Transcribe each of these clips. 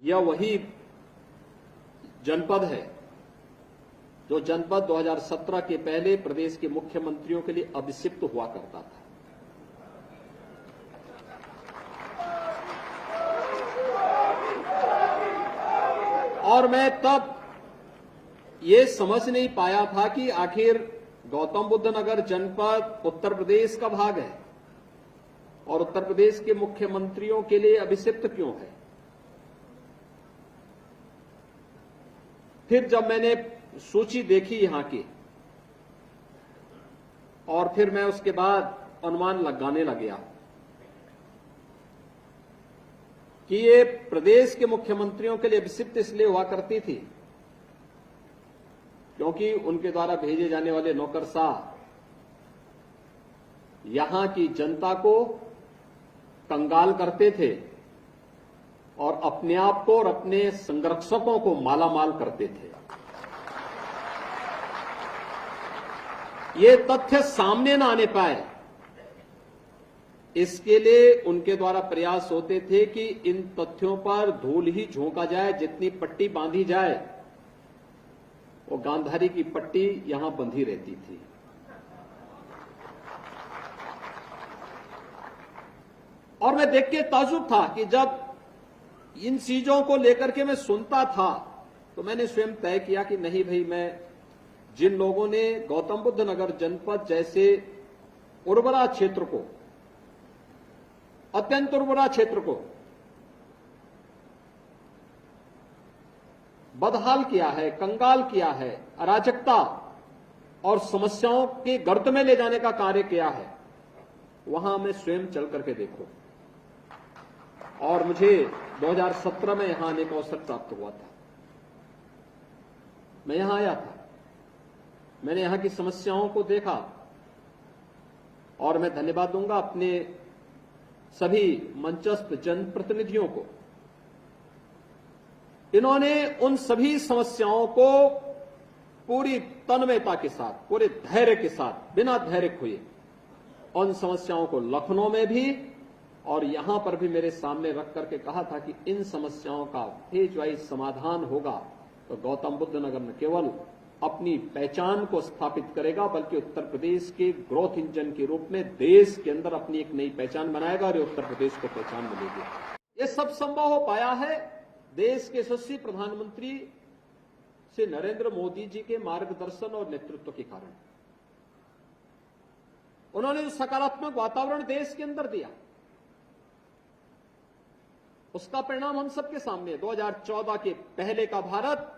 यह वही जनपद है जो जनपद 2017 के पहले प्रदेश के मुख्यमंत्रियों के लिए अभिषिक्त हुआ करता था। और मैं तब ये समझ नहीं पाया था कि आखिर गौतम बुद्ध नगर जनपद उत्तर प्रदेश का भाग है और उत्तर प्रदेश के मुख्यमंत्रियों के लिए अभिषिक्त क्यों है। फिर जब मैंने सूची देखी यहां की और फिर मैं उसके बाद अनुमान लगाने लग गया कि ये प्रदेश के मुख्यमंत्रियों के लिए अभिषिक्त इसलिए हुआ करती थी क्योंकि उनके द्वारा भेजे जाने वाले नौकरशाह यहां की जनता को कंगाल करते थे और अपने आप को और अपने संरक्षकों को मालामाल करते थे। ये तथ्य सामने न आने पाए, इसके लिए उनके द्वारा प्रयास होते थे कि इन तथ्यों पर धूल ही झोंका जाए, जितनी पट्टी बांधी जाए वो गांधारी की पट्टी यहां बंधी रहती थी। और मैं देख के ताज्जुब था कि जब इन चीजों को लेकर के मैं सुनता था तो मैंने स्वयं तय किया कि नहीं भाई, मैं जिन लोगों ने गौतम बुद्ध नगर जनपद जैसे उर्वरा क्षेत्र को, अत्यंत उर्वरा क्षेत्र को बदहाल किया है, कंगाल किया है, अराजकता और समस्याओं के गर्त में ले जाने का कार्य किया है, वहां मैं स्वयं चल करके देखूं। और मुझे 2017 में यहां आने का अवसर प्राप्त हुआ था। मैं यहां आया था, मैंने यहां की समस्याओं को देखा और मैं धन्यवाद दूंगा अपने सभी मंचस्थ जनप्रतिनिधियों को। इन्होंने उन सभी समस्याओं को पूरी तन्मयता के साथ, पूरे धैर्य के साथ, बिना धैर्य खोए उन समस्याओं को लखनऊ में भी और यहां पर भी मेरे सामने रख करके कहा था कि इन समस्याओं का फेज वाइज समाधान होगा तो गौतम बुद्ध नगर न केवल अपनी पहचान को स्थापित करेगा बल्कि उत्तर प्रदेश के ग्रोथ इंजन के रूप में देश के अंदर अपनी एक नई पहचान बनाएगा और उत्तर प्रदेश को पहचान मिलेगी। ये सब संभव हो पाया है देश के यशस्वी प्रधानमंत्री श्री नरेंद्र मोदी जी के मार्गदर्शन और नेतृत्व के कारण। उन्होंने जो सकारात्मक वातावरण देश के अंदर दिया उसका परिणाम हम सबके सामने है। 2014 के पहले का भारत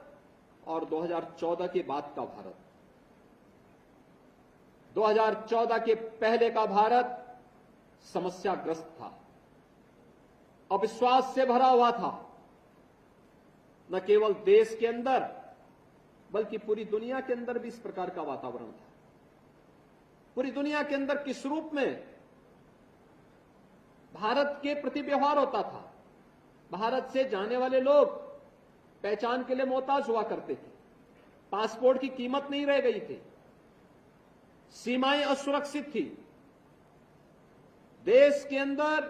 और 2014 के बाद का भारत। 2014 के पहले का भारत समस्याग्रस्त था, अविश्वास से भरा हुआ था, न केवल देश के अंदर बल्कि पूरी दुनिया के अंदर भी इस प्रकार का वातावरण था। पूरी दुनिया के अंदर किस रूप में भारत के प्रति व्यवहार होता था। भारत से जाने वाले लोग पहचान के लिए मोहताज हुआ करते थे, पासपोर्ट की कीमत नहीं रह गई थी, सीमाएं असुरक्षित थी। देश के अंदर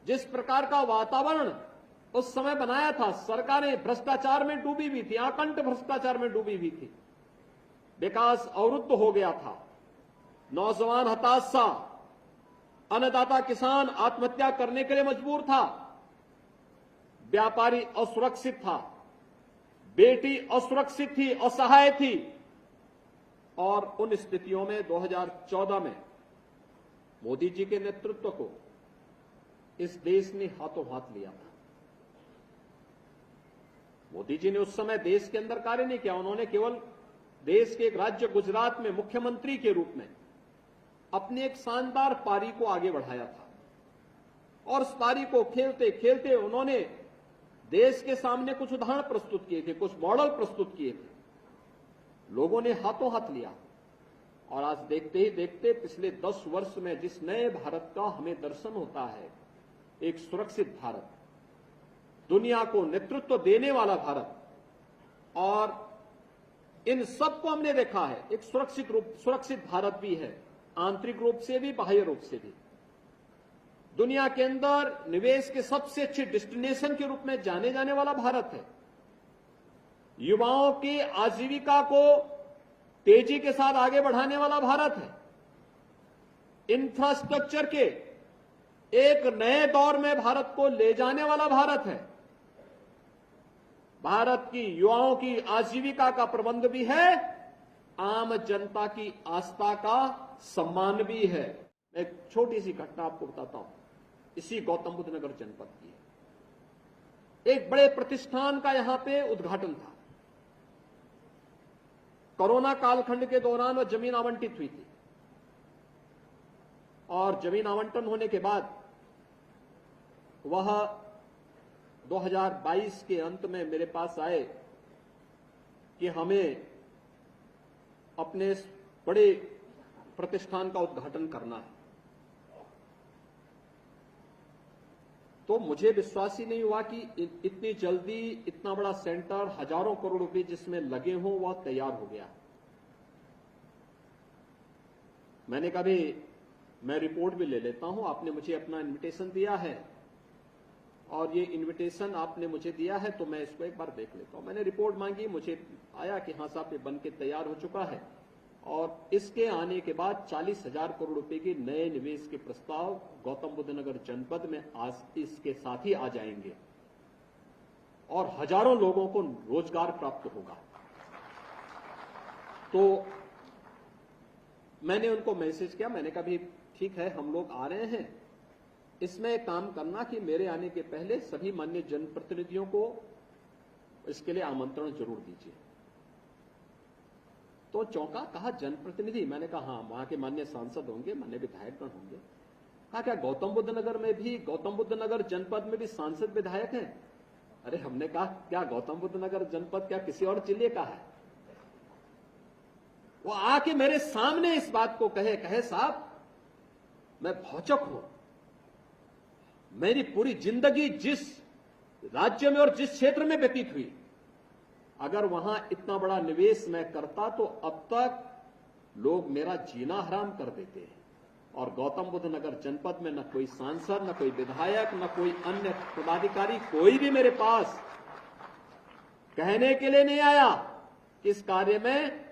जिस प्रकार का वातावरण उस समय बनाया था, सरकारें भ्रष्टाचार में डूबी हुई थी, आकंठ भ्रष्टाचार में डूबी हुई थी, विकास अवरुद्ध हो गया था, नौजवान हताशा, अन्नदाता किसान आत्महत्या करने के लिए मजबूर था, व्यापारी असुरक्षित था, बेटी असुरक्षित थी, असहाय थी। और उन स्थितियों में 2014 में मोदी जी के नेतृत्व को इस देश ने हाथों हाथ लिया था। मोदी जी ने उस समय देश के अंदर कार्य नहीं किया, उन्होंने केवल देश के एक राज्य गुजरात में मुख्यमंत्री के रूप में अपनी एक शानदार पारी को आगे बढ़ाया था और उस पारी को खेलते खेलते उन्होंने देश के सामने कुछ उदाहरण प्रस्तुत किए थे, कुछ मॉडल प्रस्तुत किए थे, लोगों ने हाथों हाथ लिया। और आज देखते ही देखते पिछले 10 वर्ष में जिस नए भारत का हमें दर्शन होता है, एक सुरक्षित भारत, दुनिया को नेतृत्व देने वाला भारत, और इन सबको हमने देखा है। एक सुरक्षित भारत भी है, आंतरिक रूप से भी बाह्य रूप से भी। दुनिया के अंदर निवेश के सबसे अच्छे डेस्टिनेशन के रूप में जाने जाने वाला भारत है। युवाओं की आजीविका को तेजी के साथ आगे बढ़ाने वाला भारत है। इंफ्रास्ट्रक्चर के एक नए दौर में भारत को ले जाने वाला भारत है। भारत की युवाओं की आजीविका का प्रबंध भी है, आम जनता की आस्था का सम्मान भी है। मैं एक छोटी सी घटना आपको बताता हूं, इसी गौतम बुद्ध नगर जनपद की है। एक बड़े प्रतिष्ठान का यहां पे उद्घाटन था। कोरोना कालखंड के दौरान वह जमीन आवंटित हुई थी और जमीन आवंटन होने के बाद वह 2022 के अंत में मेरे पास आए कि हमें अपने इस बड़े प्रतिष्ठान का उद्घाटन करना है। तो मुझे विश्वास ही नहीं हुआ कि इतनी जल्दी इतना बड़ा सेंटर, हजारों करोड़ रुपए जिसमें लगे हों, वह तैयार हो गया। मैंने कहा भी मैं रिपोर्ट भी ले लेता हूं, आपने मुझे अपना इनविटेशन दिया है और ये इनविटेशन आपने मुझे दिया है तो मैं इसको एक बार देख लेता हूं। मैंने रिपोर्ट मांगी, मुझे आया कि हाँ साहब ये बन के तैयार हो चुका है और इसके आने के बाद 40,000 करोड़ रुपए के नए निवेश के प्रस्ताव गौतम बुद्ध नगर जनपद में आज इसके साथ ही आ जाएंगे और हजारों लोगों को रोजगार प्राप्त होगा। तो मैंने उनको मैसेज किया, मैंने कहा भी ठीक है हम लोग आ रहे हैं, इसमें काम करना कि मेरे आने के पहले सभी माननीय जनप्रतिनिधियों को इसके लिए आमंत्रण जरूर दीजिए। तो चौंका, कहा जनप्रतिनिधि? मैंने कहा हाँ, वहां के माननीय सांसद होंगे, माननीय विधायकगण होंगे। कहा क्या गौतम बुद्ध नगर में भी, गौतम बुद्ध नगर जनपद में भी सांसद विधायक हैं? अरे हमने कहा क्या गौतम बुद्ध नगर जनपद क्या किसी और जिले का है? वो आके मेरे सामने इस बात को कहे साहब मैं भौचक हूं। मेरी पूरी जिंदगी जिस राज्य में और जिस क्षेत्र में व्यतीत हुई, अगर वहां इतना बड़ा निवेश मैं करता तो अब तक लोग मेरा जीना हराम कर देते हैं। और गौतम बुद्ध नगर जनपद में न कोई सांसद, न कोई विधायक, न कोई अन्य पदाधिकारी, कोई भी मेरे पास कहने के लिए नहीं आया कि इस कार्य में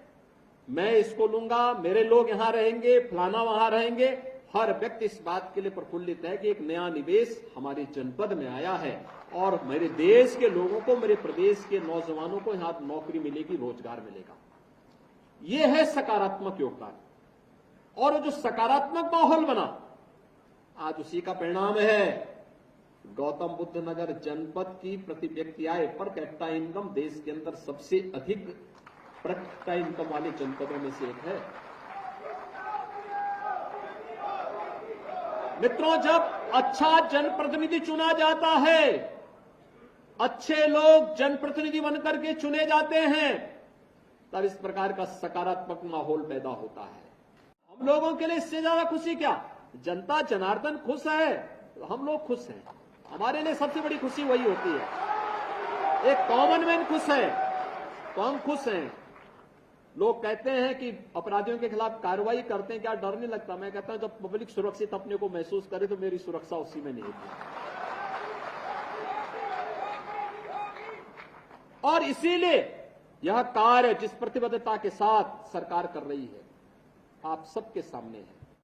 मैं इसको लूंगा, मेरे लोग यहां रहेंगे, फलाना वहां रहेंगे। हर व्यक्ति इस बात के लिए प्रफुल्लित है कि एक नया निवेश हमारे जनपद में आया है और मेरे देश के लोगों को, मेरे प्रदेश के नौजवानों को यहां नौकरी मिलेगी, रोजगार मिलेगा। यह है सकारात्मक योगदान। और वो जो सकारात्मक माहौल बना, आज उसी का परिणाम है गौतम बुद्ध नगर जनपद की प्रति व्यक्ति आय पर कैपिटा इनकम देश के अंदर सबसे अधिक पर कैपिटा इनकम वाले जनपदों में से एक है। मित्रों, जब अच्छा जनप्रतिनिधि चुना जाता है, अच्छे लोग जनप्रतिनिधि बनकर के चुने जाते हैं, तब इस प्रकार का सकारात्मक माहौल पैदा होता है। हम लोगों के लिए इससे ज्यादा खुशी क्या? जनता जनार्दन खुश है तो हम लोग खुश हैं। हमारे लिए सबसे बड़ी खुशी वही होती है। एक कॉमन मैन खुश है तो हम खुश हैं। लोग कहते हैं कि अपराधियों के खिलाफ कार्रवाई करते हैं, क्या डर नहीं लगता? मैं कहता हूं जब पब्लिक सुरक्षित अपने को महसूस करे तो मेरी सुरक्षा उसी में नहीं है। और इसीलिए यह कार्य जिस प्रतिबद्धता के साथ सरकार कर रही है, आप सबके सामने है।